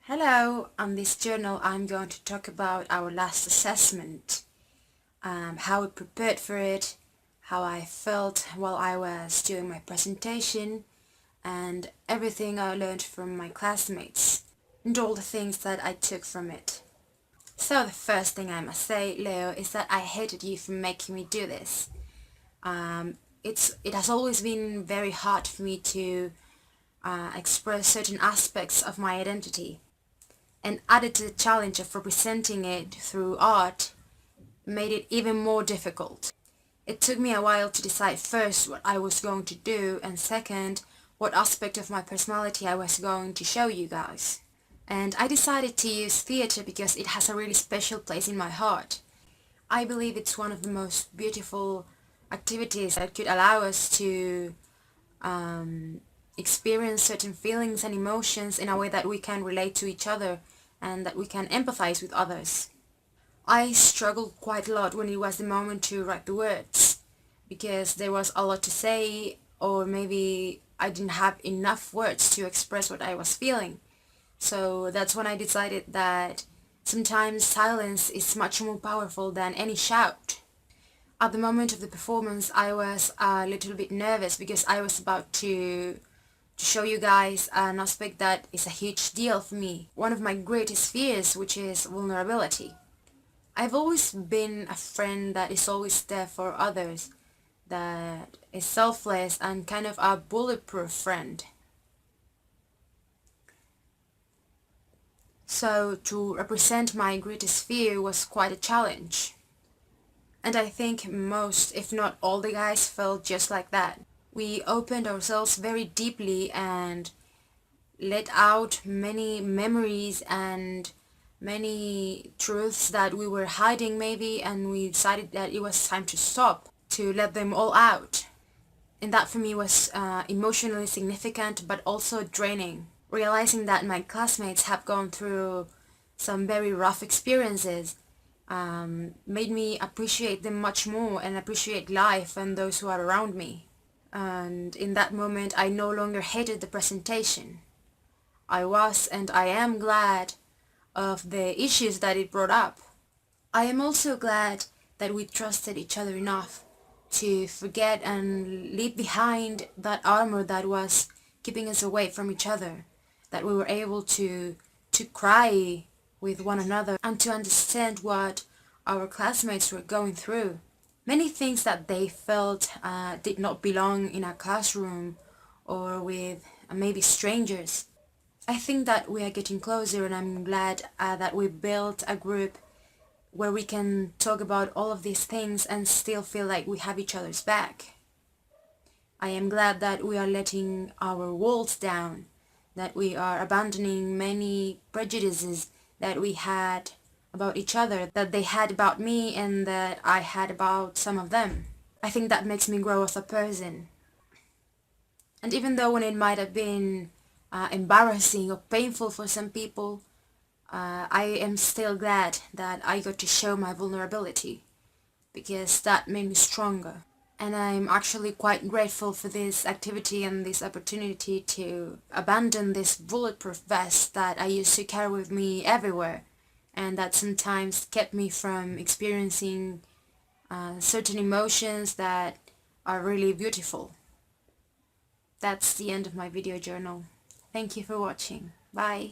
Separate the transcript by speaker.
Speaker 1: Hello, on this journal I'm going to talk about our last assessment, how we prepared for it, how I felt while I was doing my presentation, and everything I learned from my classmates, and all the things that I took from it. So the first thing I must say, Leo, is that I hated you for making me do this. It has always been very hard for me to express certain aspects of my identity. And added to the challenge of representing it through art made it even more difficult. It took me a while to decide first what I was going to do and second what aspect of my personality I was going to show you guys. And I decided to use theatre because it has a really special place in my heart. I believe it's one of the most beautiful activities that could allow us to experience certain feelings and emotions in a way that we can relate to each other and that we can empathize with others. I struggled quite a lot when it was the moment to write the words because there was a lot to say, or maybe I didn't have enough words to express what I was feeling. So that's when I decided that sometimes silence is much more powerful than any shout. At the moment of the performance I was a little bit nervous because I was about to show you guys an aspect that is a huge deal for me. One of my greatest fears, which is vulnerability. I've always been a friend that is always there for others, that is selfless and kind of a bulletproof friend. So to represent my greatest fear was quite a challenge. And I think most, if not all the guys felt just like that. We opened ourselves very deeply and let out many memories and many truths that we were hiding maybe, and we decided that it was time to stop, to let them all out. And that for me was emotionally significant but also draining. Realizing that my classmates have gone through some very rough experiences made me appreciate them much more and appreciate life and those who are around me. And in that moment I no longer hated the presentation. I was and I am glad of the issues that it brought up. I am also glad that we trusted each other enough to forget and leave behind that armor that was keeping us away from each other, that we were able to cry with one another and to understand what our classmates were going through. Many things that they felt did not belong in a classroom or with maybe strangers. I think that we are getting closer, and I'm glad that we built a group where we can talk about all of these things and still feel like we have each other's back. I am glad that we are letting our walls down, that we are abandoning many prejudices that we had about each other, that they had about me and that I had about some of them. I think that makes me grow as a person. And even though when it might have been embarrassing or painful for some people, I am still glad that I got to show my vulnerability because that made me stronger. And I'm actually quite grateful for this activity and this opportunity to abandon this bulletproof vest that I used to carry with me everywhere and that sometimes kept me from experiencing certain emotions that are really beautiful. That's the end of my video journal. Thank you for watching. Bye.